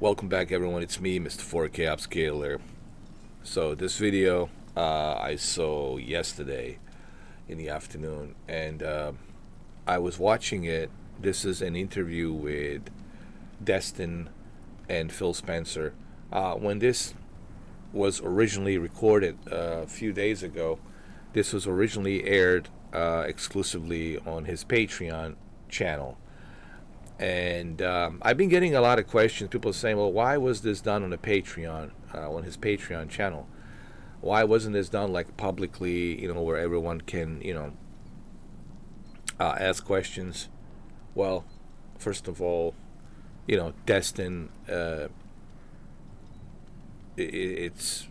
Welcome back, everyone. It's me, Mr. 4K Upscaler. So this video I saw yesterday in the afternoon, and I was watching it. This is an interview with Destin and Phil Spencer. When this was originally recorded a few days ago, this was originally aired exclusively on his Patreon channel. And I've been getting a lot of questions. People saying, well, why was this done on a Patreon, on his Patreon channel? Why wasn't this done like publicly, where everyone can, ask questions? Well, first of all, Destin, it's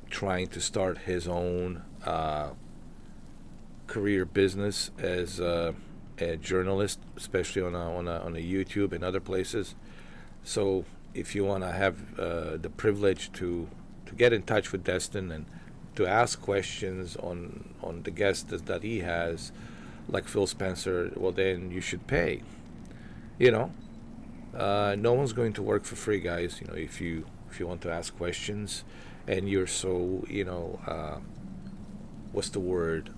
trying to start his own career business as a journalist, especially on a YouTube and other places. So if you want to have the privilege to get in touch with Destin and to ask questions on the guests that he has, like Phil Spencer, well, then you should pay. No one's going to work for free, guys. If you want to ask questions and you're so what's the word,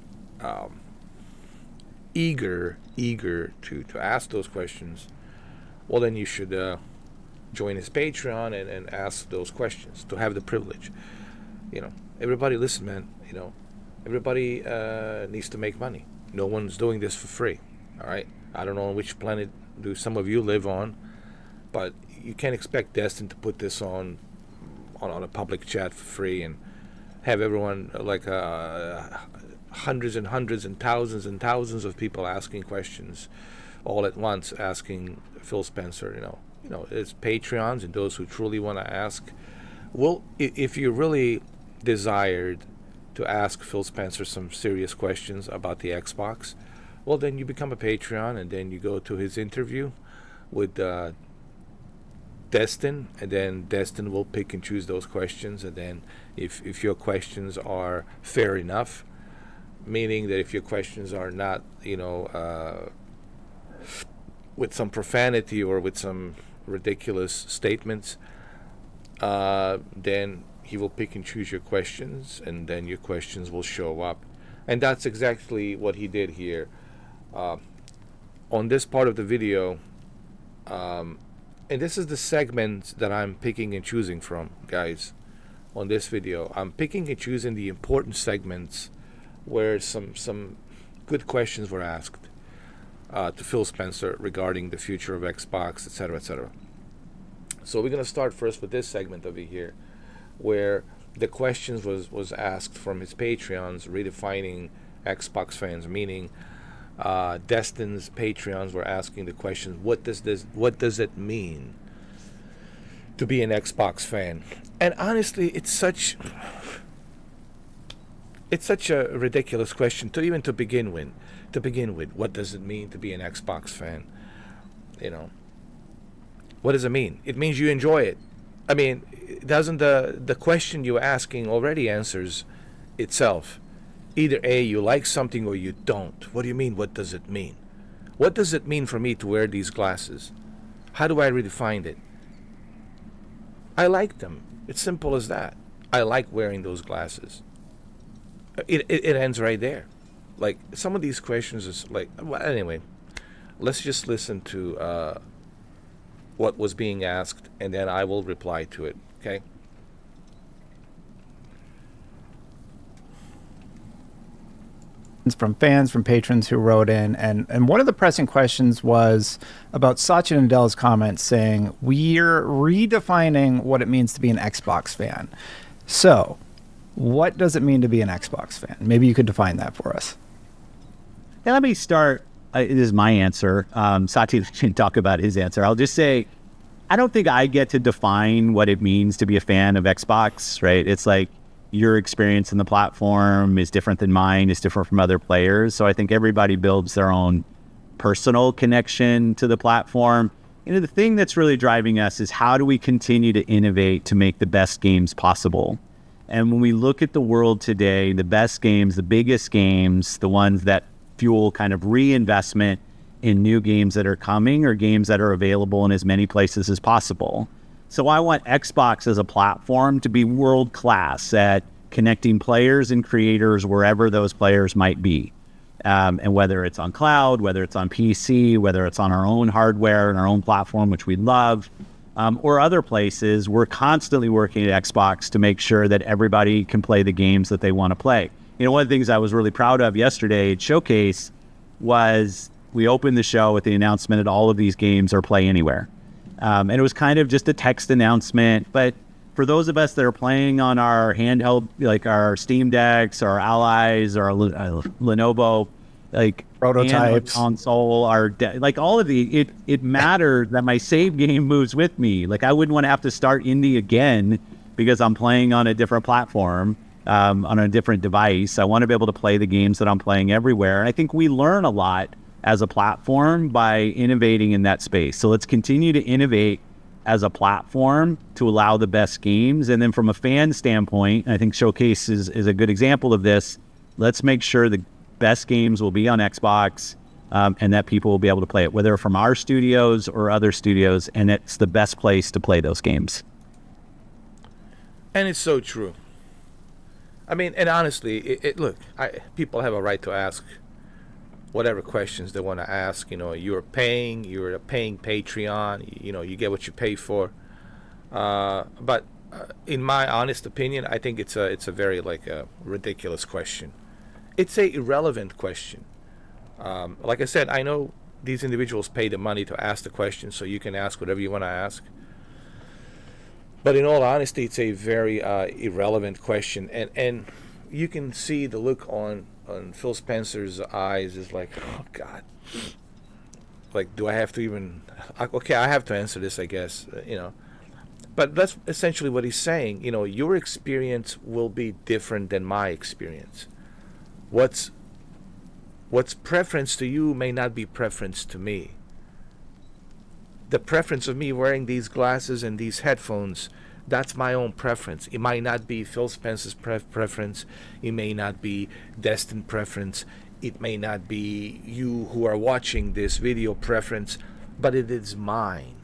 eager to ask those questions, well, then you should join his Patreon and ask those questions, to have the privilege. Everybody, listen, man. Everybody needs to make money. No one's doing this for free. All right, I don't know on which planet do some of you live on, but you can't expect Destin to put this on a public chat for free and have everyone like hundreds and hundreds and thousands of people asking questions all at once, asking Phil Spencer. It's Patreons and those who truly want to ask. Well, if you really desired to ask Phil Spencer some serious questions about the Xbox, well, then you become a Patreon and then you go to his interview with Destin, and then Destin will pick and choose those questions. And then if your questions are fair enough, meaning that if your questions are not, with some profanity or with some ridiculous statements, then he will pick and choose your questions, and then your questions will show up. And that's exactly what he did here. On this part of the video, and this is the segment that I'm picking and choosing from, guys. On this video, I'm picking and choosing the important segments where some good questions were asked to Phil Spencer regarding the future of Xbox, etc., etc. So we're going to start first with this segment over here, where the questions was asked from his Patreons, Redefining Xbox fans, meaning Destin's Patreons were asking the question, what does it mean to be an Xbox fan? And honestly, it's such a ridiculous question to begin with. What does it mean to be an Xbox fan? What does it mean? It means you enjoy it. I mean, doesn't the question you're asking already answers itself? Either A, you like something, or you don't. What do you mean, what does it mean? What does it mean for me to wear these glasses? How do I redefine it? I like them. It's simple as that. I like wearing those glasses. It ends right there. Like, some of these questions is like, well, anyway, let's just listen to what was being asked, and then I will reply to it, okay? From fans, from patrons who wrote in, and one of the pressing questions was about Satya Nadella's comments saying, we're redefining what it means to be an Xbox fan. So, what does it mean to be an Xbox fan? Maybe you could define that for us. Yeah, let me start. It is my answer. Satya can talk about his answer. I'll just say, I don't think I get to define what it means to be a fan of Xbox, right? It's like, your experience in the platform is different than mine, is different from other players. So I think everybody builds their own personal connection to the platform. The thing that's really driving us is how do we continue to innovate to make the best games possible? And when we look at the world today, the best games, the biggest games, the ones that fuel kind of reinvestment in new games that are coming or games that are available in as many places as possible. So I want Xbox as a platform to be world-class at connecting players and creators wherever those players might be. And whether it's on cloud, whether it's on PC, whether it's on our own hardware and our own platform, which we love, or other places, we're constantly working at Xbox to make sure that everybody can play the games that they want to play. You know, one of the things I was really proud of yesterday at Showcase was we opened the show with the announcement that all of these games are play anywhere. And it was kind of just a text announcement, but for those of us that are playing on our handheld, like our Steam Decks, our Allies, or our Lenovo, like prototypes, console, like all of it matters that my save game moves with me. Like I wouldn't want to have to start Indie again because I'm playing on a different platform, on a different device. I want to be able to play the games that I'm playing everywhere. And I think we learn a lot as a platform by innovating in that space. So let's continue to innovate as a platform to allow the best games. And then from a fan standpoint, I think Showcase is a good example of this. Let's make sure the best games will be on Xbox, and that people will be able to play it, whether from our studios or other studios, and it's the best place to play those games. And it's so true. I mean, and honestly, look, people have a right to ask whatever questions they want to ask. You know, you're a paying Patreon. You know, you get what you pay for. But in my honest opinion, I think it's a very a ridiculous question. It's a irrelevant question. Like I said, I know these individuals pay the money to ask the question, so you can ask whatever you want to ask. But in all honesty, it's a very irrelevant question, and you can see the look on Phil Spencer's eyes is like, oh God, like, do I have to even? Okay, I have to answer this, I guess. You know, but that's essentially what he's saying. You know, your experience will be different than my experience. What's preference to you may not be preference to me. The preference of me wearing these glasses and these headphones, that's my own preference. It might not be Phil Spencer's preference. It may not be Destin preference. It may not be you who are watching this video preference, but it is mine.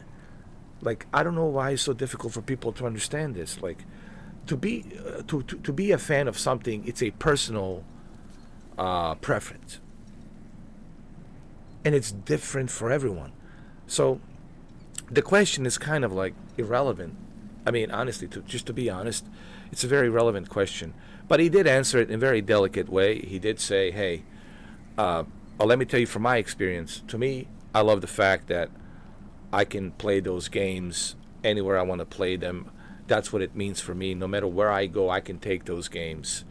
Like, I don't know why it's so difficult for people to understand this. Like, to be a fan of something, it's a personal preference, and it's different for everyone. So the question is kind of like irrelevant. I mean, honestly, to be honest, it's a very relevant question. But he did answer it in a very delicate way. He did say, hey, let me tell you from my experience. To me, I love the fact that I can play those games anywhere I want to play them. That's what it means for me. No matter where I go, I can take those games.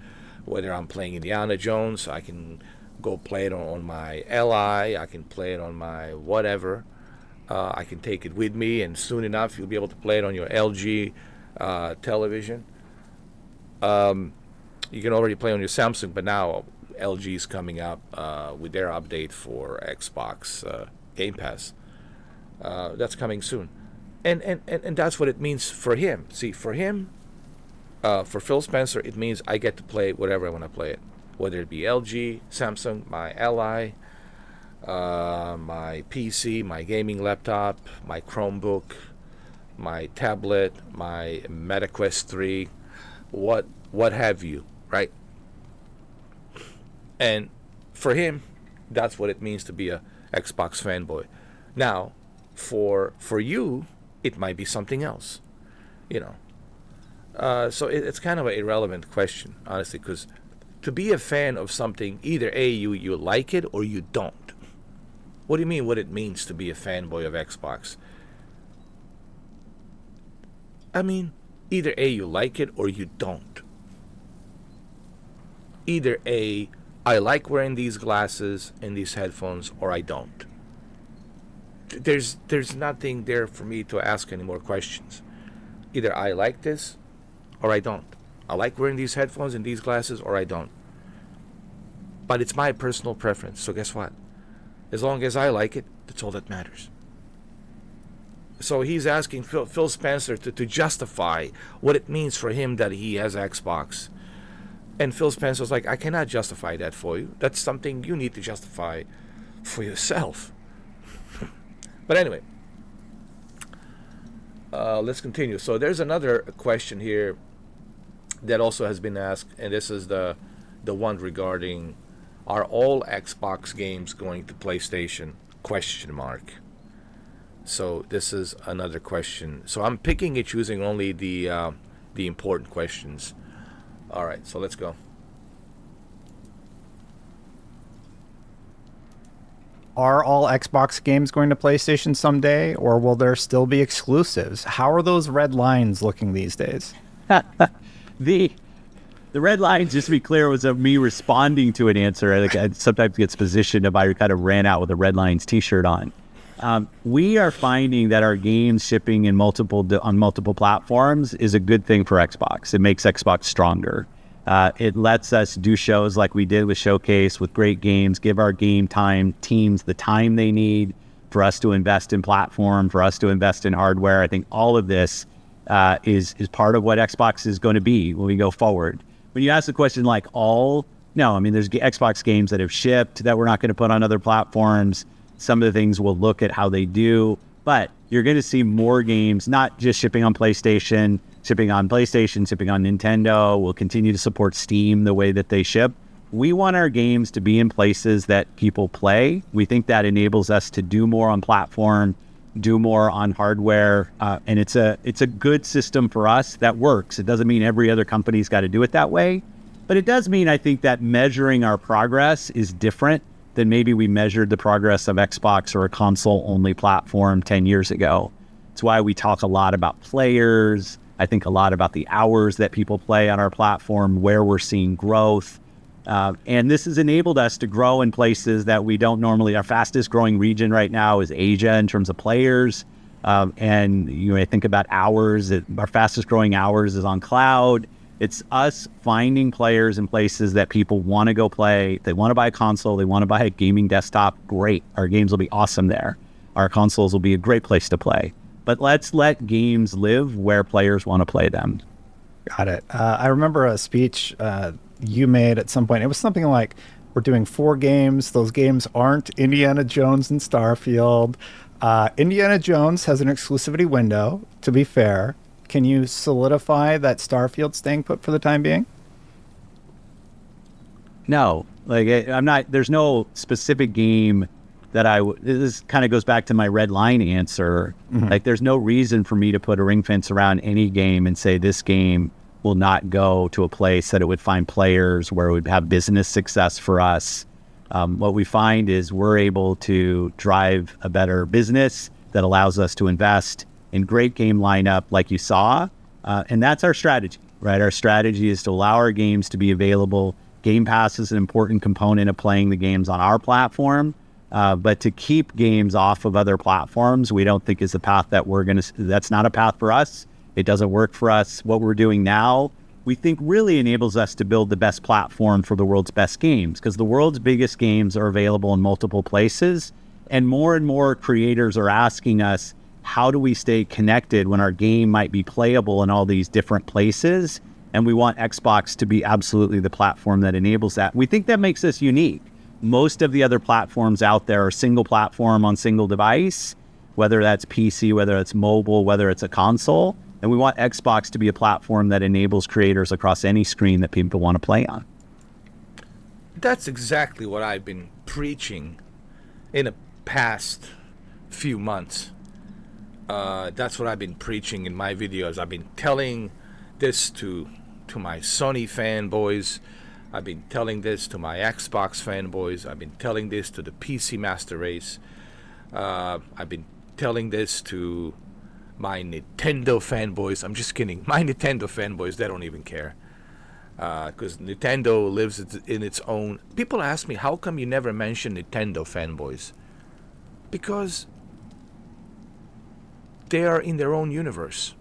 Whether I'm playing Indiana Jones, I can go play it on my Li, I can play it on my whatever. I can take it with me, and soon enough you'll be able to play it on your LG television. You can already play on your Samsung, but now LG is coming up with their update for Xbox Game Pass. That's coming soon. And that's what it means for him. See, for him, for Phil Spencer, it means I get to play whatever I want to play it, whether it be LG, Samsung, my Li, my PC, my gaming laptop, my Chromebook, my tablet, my MetaQuest 3, what have you, right? And for him, that's what it means to be a Xbox fanboy. Now, for you, it might be something else, you know. So it's kind of an irrelevant question, honestly, because to be a fan of something, either A, you like it or you don't. What do you mean what it means to be a fanboy of Xbox? I mean, either A, you like it or you don't. Either A, I like wearing these glasses and these headphones, or I don't. There's nothing there for me to ask any more questions. Either I like this or I don't. I like wearing these headphones and these glasses, or I don't. But it's my personal preference, so guess what? As long as I like it, that's all that matters. So he's asking Phil Spencer to justify what it means for him that he has Xbox. And Phil Spencer was like, I cannot justify that for you. That's something you need to justify for yourself. But anyway, let's continue. So there's another question here that also has been asked, and this is the one regarding, are all Xbox games going to PlayStation? Question mark. So this is another question. So I'm picking and choosing only the important questions. All right, so let's go. Are all Xbox games going to PlayStation someday, or will there still be exclusives? How are those red lines looking these days? The red line, just to be clear, was of me responding to an answer. I sometimes gets positioned if I kind of ran out with a red lines T-shirt on. We are finding that our games shipping on multiple platforms is a good thing for Xbox. It makes Xbox stronger. It lets us do shows like we did with Showcase with great games, give our game time teams the time they need for us to invest in platform, for us to invest in hardware. I think all of this is part of what Xbox is going to be when we go forward. When you ask the question like no, I mean, there's Xbox games that have shipped that we're not going to put on other platforms. Some of the things we'll look at how they do, but you're going to see more games, not just shipping on PlayStation, shipping on Nintendo. We'll continue to support Steam the way that they ship. We want our games to be in places that people play. We think that enables us to do more on platform, do more on hardware, and it's a good system for us that works. It doesn't mean every other company's got to do it that way, but it does mean I think that measuring our progress is different than maybe we measured the progress of Xbox or a console-only platform 10 years ago. It's why we talk a lot about players. I think a lot about the hours that people play on our platform, where we're seeing growth. And this has enabled us to grow in places that we don't normally. Our fastest growing region right now is Asia in terms of players. And I think about hours. Our fastest growing hours is on cloud. It's us finding players in places that people want to go play. They want to buy a console. They want to buy a gaming desktop. Great. Our games will be awesome there. Our consoles will be a great place to play. But let's let games live where players want to play them. Got it. I remember a speech you made at some point. It was something like, we're doing 4 games. Those games aren't Indiana Jones and Starfield. Indiana Jones has an exclusivity window, to be fair. Can you solidify that Starfield's staying put for the time being? No, I'm not. There's no specific game that this kind of goes back to my red line answer. Mm-hmm. There's no reason for me to put a ring fence around any game and say this game will not go to a place that it would find players, where it would have business success for us. What we find is we're able to drive a better business that allows us to invest in great game lineup like you saw. And that's our strategy, right? Our strategy is to allow our games to be available. Game Pass is an important component of playing the games on our platform. But to keep games off of other platforms, we don't think is the path that that's not a path for us. It doesn't work for us. What we're doing now, we think really enables us to build the best platform for the world's best games, because the world's biggest games are available in multiple places. And more creators are asking us, how do we stay connected when our game might be playable in all these different places? And we want Xbox to be absolutely the platform that enables that. We think that makes us unique. Most of the other platforms out there are single platform on single device, whether that's PC, whether it's mobile, whether it's a console. And we want Xbox to be a platform that enables creators across any screen that people want to play on. That's exactly what I've been preaching in the past few months. That's what I've been preaching in my videos. I've been telling this to my Sony fanboys. I've been telling this to my Xbox fanboys. I've been telling this to the PC Master Race. I've been telling this to my Nintendo fanboys. I'm just kidding. My Nintendo fanboys, they don't even care. Because Nintendo lives in its own... People ask me, how come you never mention Nintendo fanboys? Because they are in their own universe.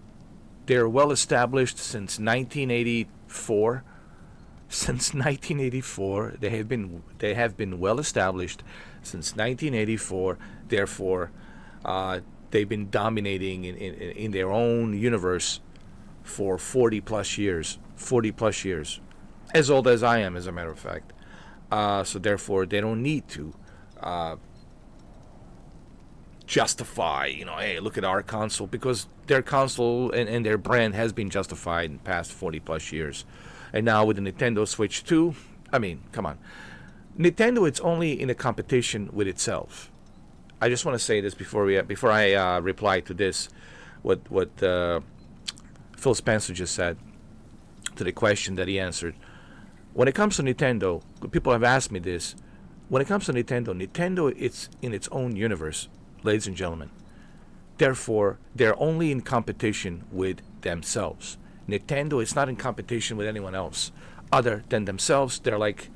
They're well established since 1984. Since 1984, they have been well established since 1984. Therefore, they've been dominating in their own universe for 40 plus years. 40 plus years, as old as I am, as a matter of fact. So therefore, they don't need to justify, hey, look at our console, because their console and their brand has been justified in the past 40 plus years. And now with the Nintendo Switch 2, I mean, come on. Nintendo, it's only in a competition with itself. I just want to say this before I reply to this, what Phil Spencer just said, to the question that he answered. When it comes to Nintendo, people have asked me this. When it comes to Nintendo, it's in its own universe, ladies and gentlemen. Therefore, they're only in competition with themselves. Nintendo is not in competition with anyone else other than themselves. They're like,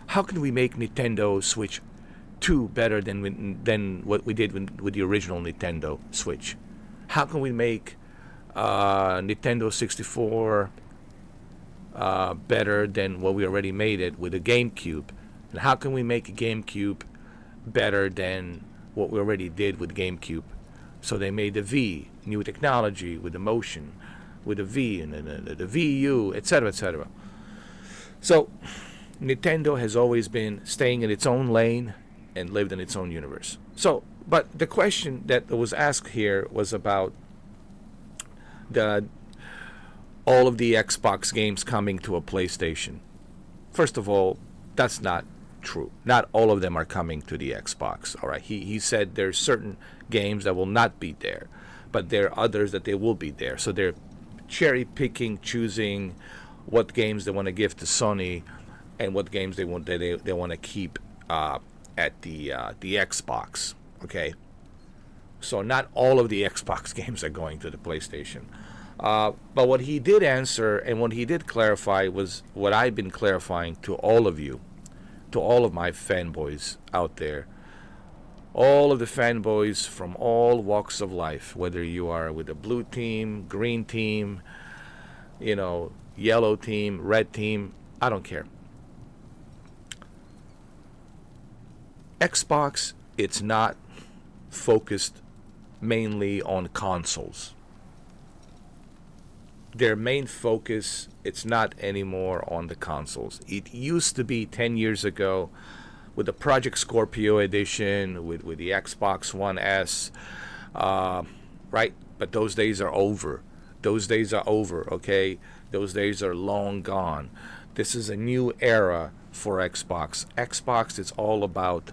how can we make Nintendo Switch 2 better than what we did with the original Nintendo Switch? How can we make Nintendo 64 better than what we already made it with the GameCube? And how can we make a GameCube better than what we already did with GameCube? So they made the V, new technology with the motion, with the V and the VU, etc., etc. So Nintendo has always been staying in its own lane and lived in its own universe. So, but the question that was asked here was about all of the Xbox games coming to a PlayStation. First of all, that's not true. Not all of them are coming to the Xbox. All right, he said there's certain games that will not be there, but there are others that they will be there. So they're cherry picking, choosing what games they want to give to Sony and what games they want to keep at the Xbox. Okay, so not all of the Xbox games are going to the PlayStation. But what he did answer and what he did clarify was what I've been clarifying to all of you, to all of my fanboys out there, all of the fanboys from all walks of life, whether you are with the blue team, green team, yellow team, red team, I don't care. Xbox, it's not focused mainly on consoles. Their main focus, it's not anymore on the consoles. It used to be 10 years ago with the Project Scorpio edition, with the Xbox One S, right? But those days are over. Those days are over, okay? Those days are long gone. This is a new era for Xbox. Xbox is all about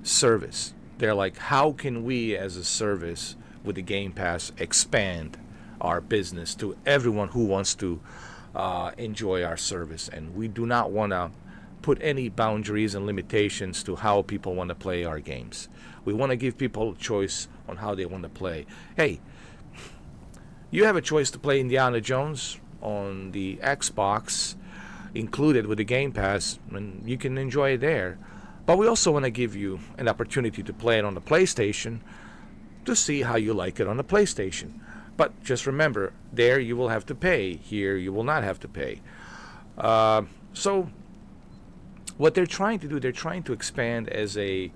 service. They're like, how can we as a service with the Game Pass expand our business to everyone who wants to enjoy our service? And we do not want to put any boundaries and limitations to how people want to play our games. We want to give people a choice on how they want to play. Hey, you have a choice to play Indiana Jones on the Xbox, included with the Game Pass, and you can enjoy it there. But we also want to give you an opportunity to play it on the PlayStation, to see how you like it on the PlayStation. But just remember, there you will have to pay. Here you will not have to pay. So what they're trying to do, they're trying to expand as a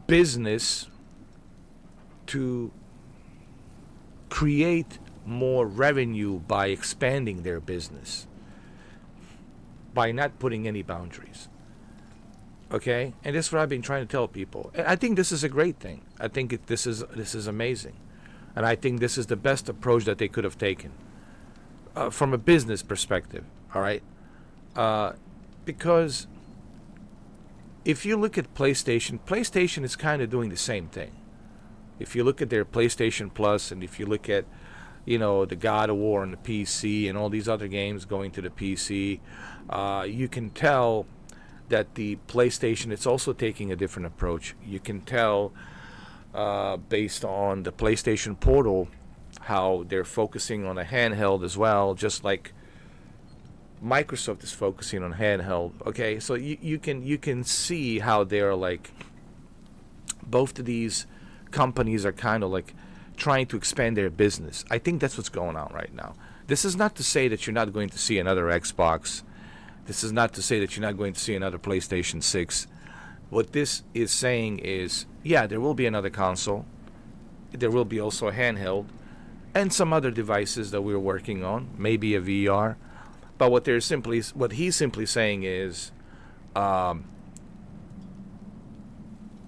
business to create more revenue by expanding their business, by not putting any boundaries. Okay, and this is what I've been trying to tell people. And I think this is a great thing. I think this is amazing, and I think this is the best approach that they could have taken from a business perspective. All right, because if you look at PlayStation is kind of doing the same thing. If you look at their PlayStation Plus, and if you look at the God of War on the PC and all these other games going to the PC, you can tell that the PlayStation, it's also taking a different approach. You can tell based on the PlayStation Portal how they're focusing on a handheld as well, just like Microsoft is focusing on handheld. Okay, so you can see how they're like, both of these companies are kind of like trying to expand their business. I think that's what's going on right now. This is not to say that you're not going to see another Xbox. This is not to say that you're not going to see another PlayStation 6. What this is saying is, yeah, there will be another console. There will be also a handheld and some other devices that we're working on, maybe a VR. But what he's simply saying is,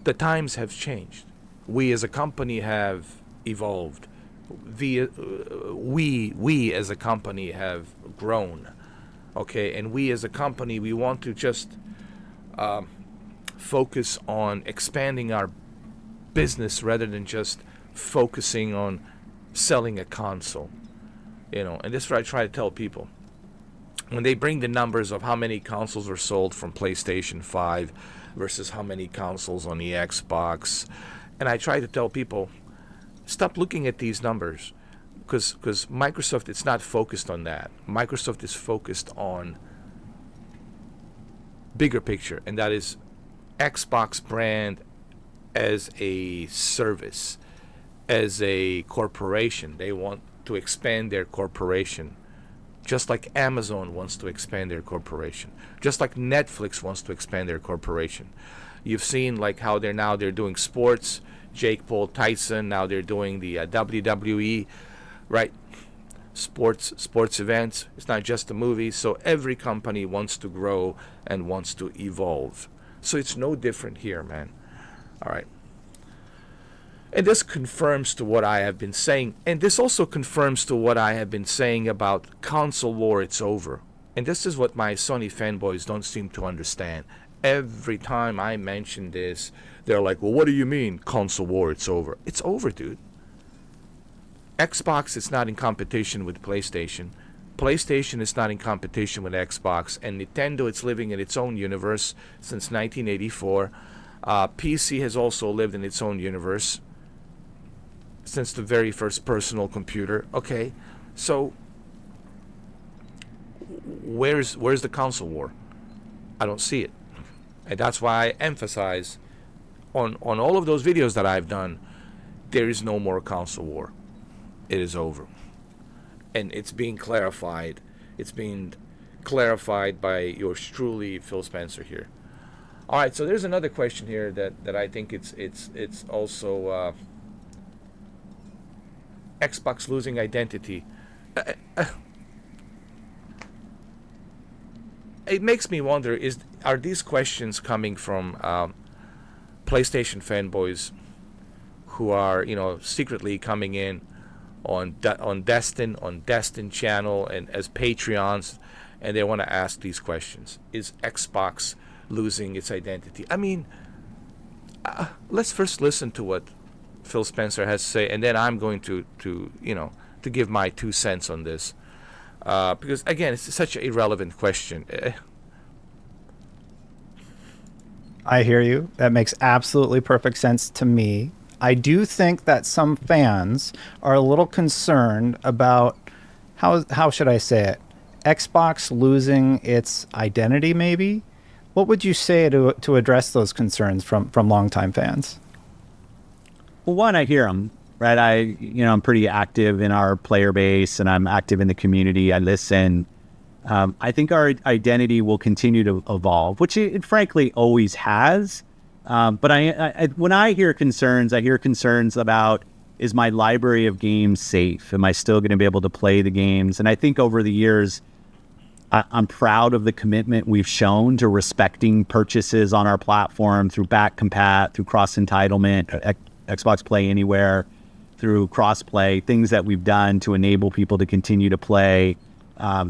the times have changed. We as a company have evolved. We as a company have grown. Okay, and we as a company, we want to just focus on expanding our business rather than just focusing on selling a console. And this is what I try to tell people. When they bring the numbers of how many consoles were sold from PlayStation 5 versus how many consoles on the Xbox, and I try to tell people, stop looking at these numbers, because Microsoft is not focused on that. Microsoft is focused on bigger picture, and that is Xbox brand as a service, as a corporation. They want to expand their corporation, just like Amazon wants to expand their corporation, just like Netflix wants to expand their corporation. You've seen like how they're doing sports. Jake Paul, Tyson. Now they're doing the WWE, right? Sports events. It's not just a movie. So every company wants to grow and wants to evolve. So it's no different here, man. All right. And this confirms to what I have been saying. And this also confirms to what I have been saying about console war. It's over. And this is what my Sony fanboys don't seem to understand. Every time I mention this, they're like, well, what do you mean, console war, it's over? It's over, dude. Xbox is not in competition with PlayStation. PlayStation is not in competition with Xbox. And Nintendo, it's living in its own universe since 1984. PC has also lived in its own universe since the very first personal computer. Okay, so where's the console war? I don't see it. And that's why I emphasize on all of those videos that I've done, there is no more console war. It is over. And it's being clarified. It's being clarified by yours truly, Phil Spencer here. All right, so there's another question here that I think it's also Xbox losing identity. It makes me wonder, are these questions coming from PlayStation fanboys who are, secretly coming in on Destin Channel and as Patreons, and they want to ask these questions? Is Xbox losing its identity? I mean, let's first listen to what Phil Spencer has to say, and then I'm going to give my 2 cents on this. Because again, it's such an irrelevant question. I hear you. That makes absolutely perfect sense to me. I do think that some fans are a little concerned about how should I say it? Xbox losing its identity, maybe? What would you say to address those concerns from longtime fans? Well, one, I hear them. Right, I'm pretty active in our player base, and I'm active in the community. I listen. I think our identity will continue to evolve, which it frankly always has. But when I hear concerns about, is my library of games safe? Am I still going to be able to play the games? And I think over the years, I'm proud of the commitment we've shown to respecting purchases on our platform through back compat, through cross entitlement, Xbox Play Anywhere, through crossplay, things that we've done to enable people to continue to play.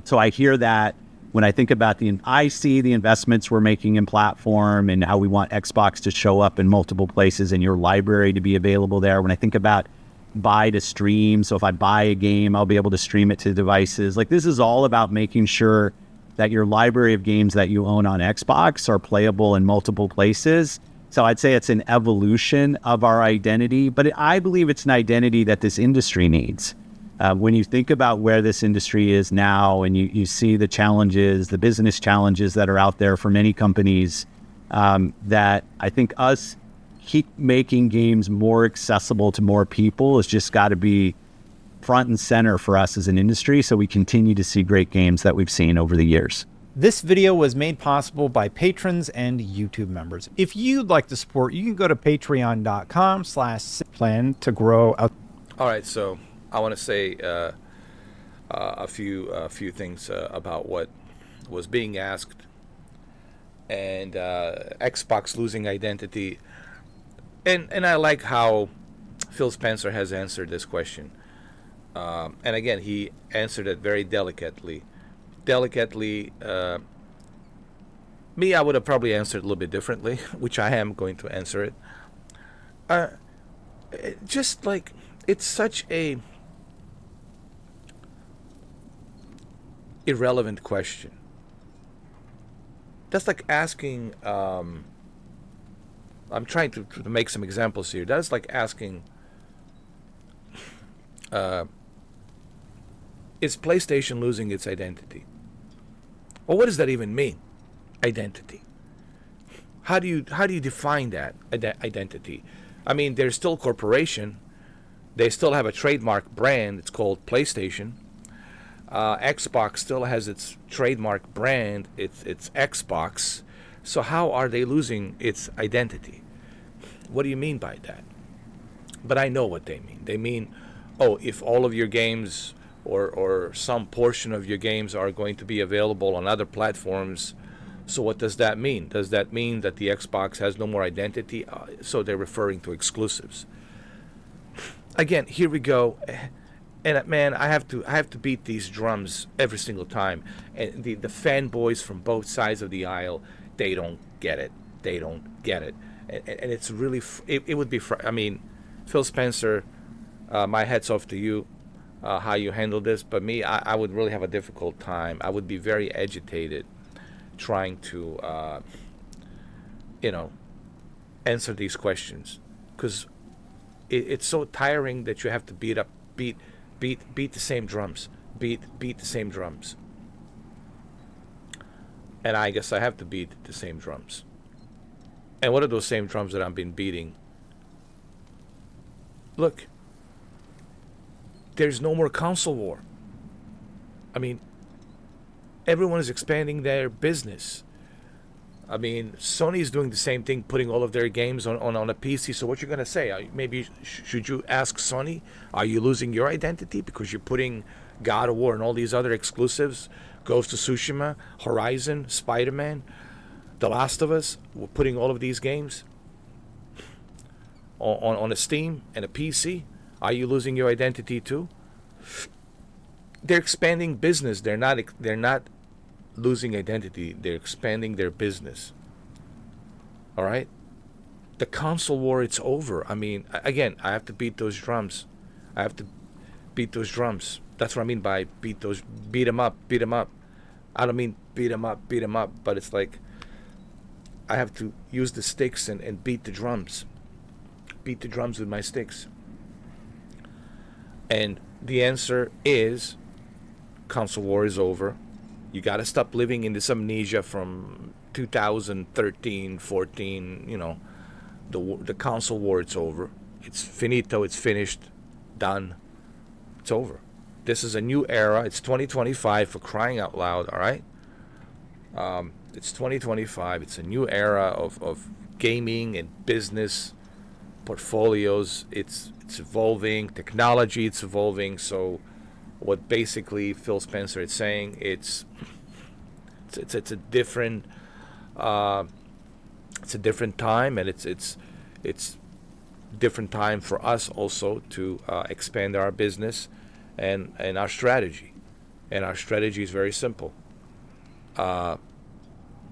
So I hear that when I think about I see the investments we're making in platform and how we want Xbox to show up in multiple places and your library to be available there. When I think about buy to stream, so if I buy a game, I'll be able to stream it to devices. Like, this is all about making sure that your library of games that you own on Xbox are playable in multiple places. So I'd say it's an evolution of our identity, but I believe it's an identity that this industry needs. When you think about where this industry is now and you see the challenges, the business challenges that are out there for many companies, that I think us keep making games more accessible to more people has just got to be front and center for us as an industry, so we continue to see great games that we've seen over the years. This video was made possible by patrons and YouTube members. If you'd like to support, you can go to patreon.com/plan to grow out. All right, so I want to say a few things about what was being asked, and Xbox losing identity. And I like how Phil Spencer has answered this question. And again, he answered it very delicately. Delicately, me, I would have probably answered a little bit differently, which I am going to answer it. Uh, just like it's such a irrelevant question. That's like asking. I'm trying to make some examples here. That's like asking. Uh, is PlayStation losing its identity? Well, what does that even mean? Identity. How do you define that identity? I mean, they're still a corporation. They still have a trademark brand. It's called PlayStation. Xbox still has its trademark brand. It's Xbox. So how are they losing its identity? What do you mean by that? But I know what they mean. They mean, oh, if all of your games or some portion of your games are going to be available on other platforms, so what does that mean? Does that mean that the Xbox has no more identity? So they're referring to exclusives. Again, here we go. And man, I have to beat these drums every single time. And the fanboys from both sides of the aisle, they don't get it. They don't get it. And it's really it would be. I mean, Phil Spencer, my hats off to you, how you handled this. But me, I would really have a difficult time. I would be very agitated trying to, answer these questions, because it's so tiring that you have to beat the same drums, beat the same drums. And I guess I have to beat the same drums. And what are those same drums that I've been beating? Look, there's no more console war. I mean, everyone is expanding their business. I mean, Sony is doing the same thing, putting all of their games on a PC. So what you're going to say? Maybe should you ask Sony, are you losing your identity because you're putting God of War and all these other exclusives, Ghost of Tsushima, Horizon, Spider-Man, The Last of Us, we're putting all of these games on a Steam and a PC? Are you losing your identity too? They're expanding business. They're not losing identity. They're expanding their business. All right? The console war, it's over. I mean, again, I have to beat those drums. I have to beat those drums. That's what I mean by beat them up. I don't mean beat them up, but it's like I have to use the sticks and beat the drums. Beat the drums with my sticks. And the answer is console war is over. You got to stop living in this amnesia from 2013, 14, the console war, it's over. It's finito, it's finished, done. It's over. This is a new era. It's 2025, for crying out loud, all right? It's 2025. It's a new era of gaming and business portfolios. It's evolving. Technology, it's evolving. So what basically Phil Spencer is saying, it's a different time, and it's different time for us also to expand our business and our strategy. And our strategy is very simple.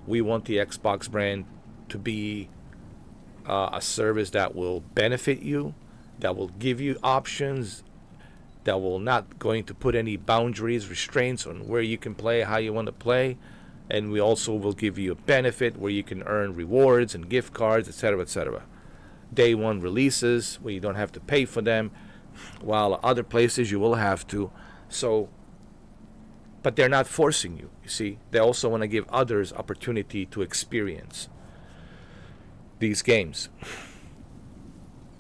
We want the Xbox brand to be a service that will benefit you, that will give you options, that will not going to put any boundaries, restraints on where you can play, how you want to play. And we also will give you a benefit where you can earn rewards and gift cards, etc., etc. Day one releases where you don't have to pay for them, while other places you will have to. So, but they're not forcing you, you see. They also want to give others opportunity to experience these games.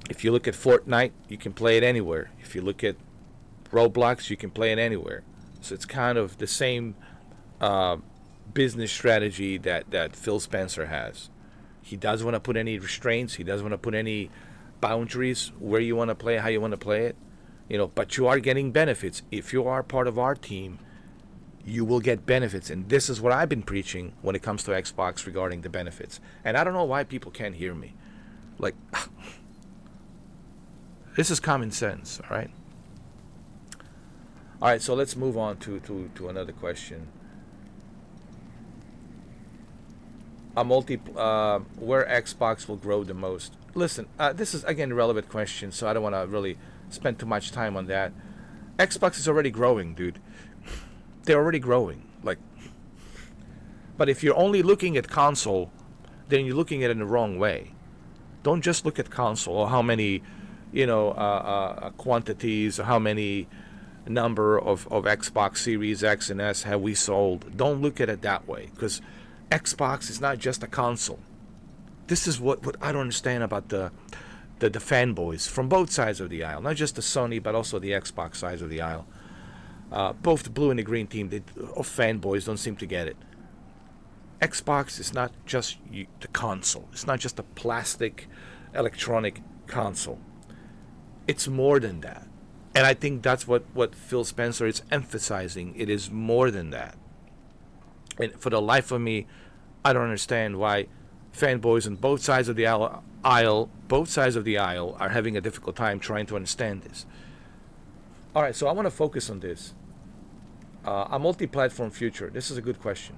If you look at Fortnite, you can play it anywhere. If you look at Roblox, you can play it anywhere. So it's kind of the same business strategy that Phil Spencer has. He doesn't want to put any restraints. He doesn't want to put any boundaries where you want to play, how you want to play it. But you are getting benefits. If you are part of our team, you will get benefits. And this is what I've been preaching when it comes to Xbox regarding the benefits. And I don't know why people can't hear me. Like, This is common sense, all right? All right, so let's move on to another question. Where Xbox will grow the most? Listen, this is again a relevant question, so I don't want to really spend too much time on that. Xbox is already growing, dude. They're already growing. But if you're only looking at console, then you're looking at it in the wrong way. Don't just look at console or how many, quantities or how many number of Xbox Series X and S have we sold. Don't look at it that way, because Xbox is not just a console. This is what I don't understand about the fanboys from both sides of the aisle, not just the Sony but also the Xbox side of the aisle. Both the blue and the green team of fanboys don't seem to get it. Xbox is not just the console. It's not just a plastic electronic console. It's more than that. And I think that's what Phil Spencer is emphasizing. It is more than that. And for the life of me, I don't understand why fanboys on both sides of the aisle are having a difficult time trying to understand this. All right, so I want to focus on this. A multi-platform future. This is a good question.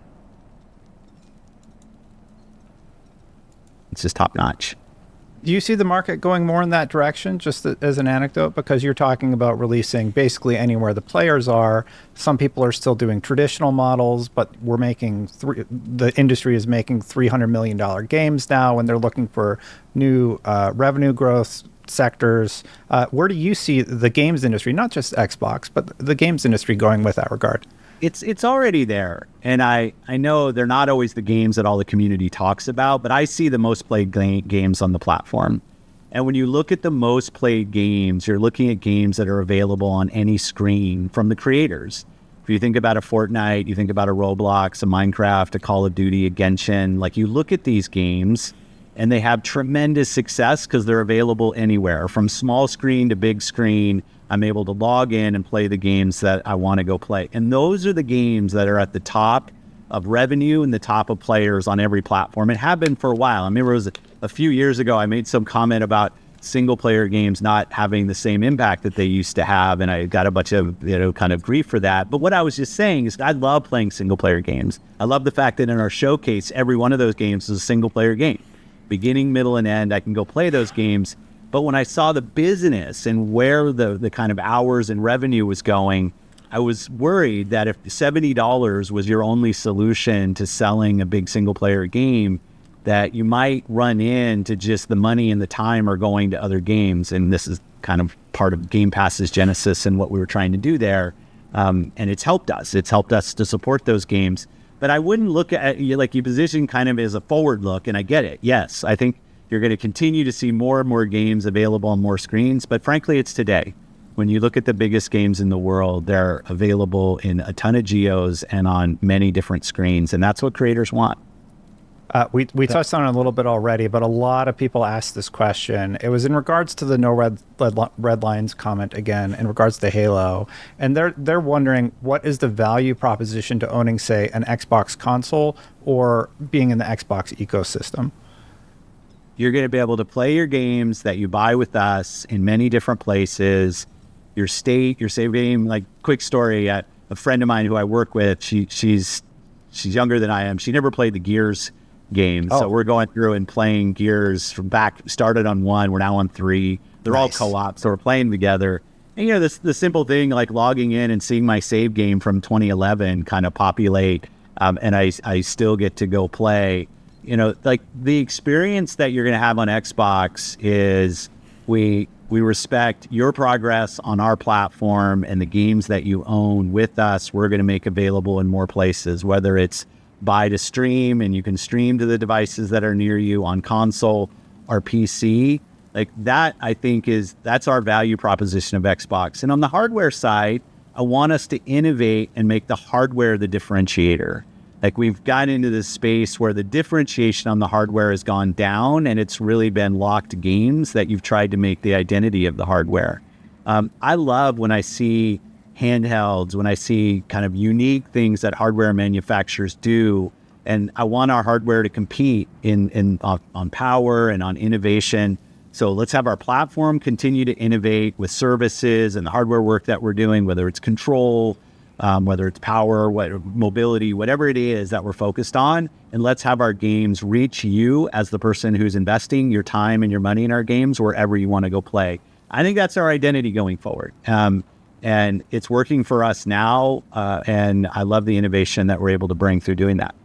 It's just top notch. Do you see the market going more in that direction, just as an anecdote? Because you're talking about releasing basically anywhere the players are. Some people are still doing traditional models, but the industry is making $300 million games now, and they're looking for new revenue growth sectors. Where do you see the games industry, not just Xbox, but the games industry going with that regard? It's already there. And I know they're not always the games that all the community talks about, but I see the most played games on the platform. And when you look at the most played games, you're looking at games that are available on any screen from the creators. If you think about a Fortnite, you think about a Roblox, a Minecraft, a Call of Duty, a Genshin, you look at these games and they have tremendous success because they're available anywhere, from small screen to big screen. I'm able to log in and play the games that I want to go play. And those are the games that are at the top of revenue and the top of players on every platform. It have been for a while. I remember it was a few years ago, I made some comment about single player games not having the same impact that they used to have. And I got a bunch of, kind of grief for that. But what I was just saying is I love playing single player games. I love the fact that in our showcase, every one of those games is a single player game. Beginning, middle, and end, I can go play those games. But when I saw the business and where the kind of hours and revenue was going, I was worried that if $70 was your only solution to selling a big single player game, that you might run into just the money and the time are going to other games. And this is kind of part of Game Pass's genesis and what we were trying to do there. And it's helped us. It's helped us to support those games. But I wouldn't look at you position kind of as a forward look, and I get it. Yes, I think you're going to continue to see more and more games available on more screens, but frankly, it's today. When you look at the biggest games in the world, they're available in a ton of geos and on many different screens, and that's what creators want. We touched on it a little bit already, but a lot of people asked this question. It was in regards to the no red lines comment again, in regards to Halo, and they're wondering what is the value proposition to owning, say, an Xbox console or being in the Xbox ecosystem. You're going to be able to play your games that you buy with us in many different places. Your state, your save game. Quick story: a friend of mine who I work with, she's younger than I am. She never played the Gears game. So we're going through and playing Gears started on 1, we're now on 3. They're all co-op, so we're playing together. And the simple thing like logging in and seeing my save game from 2011 kind of populate, and I still get to go play. The experience that you're going to have on Xbox is we respect your progress on our platform, and the games that you own with us, we're going to make available in more places, whether it's buy to stream, and you can stream to the devices that are near you on console or PC. That, I think, that's our value proposition of Xbox. And on the hardware side, I want us to innovate and make the hardware the differentiator. We've got into this space where the differentiation on the hardware has gone down, and it's really been locked games that you've tried to make the identity of the hardware. I love when I see handhelds, when I see kind of unique things that hardware manufacturers do, and I want our hardware to compete on power and on innovation. So let's have our platform continue to innovate with services and the hardware work that we're doing, whether it's control, whether it's power, mobility, whatever it is that we're focused on. And let's have our games reach you as the person who's investing your time and your money in our games wherever you want to go play. I think that's our identity going forward. And it's working for us now. And I love the innovation that we're able to bring through doing that.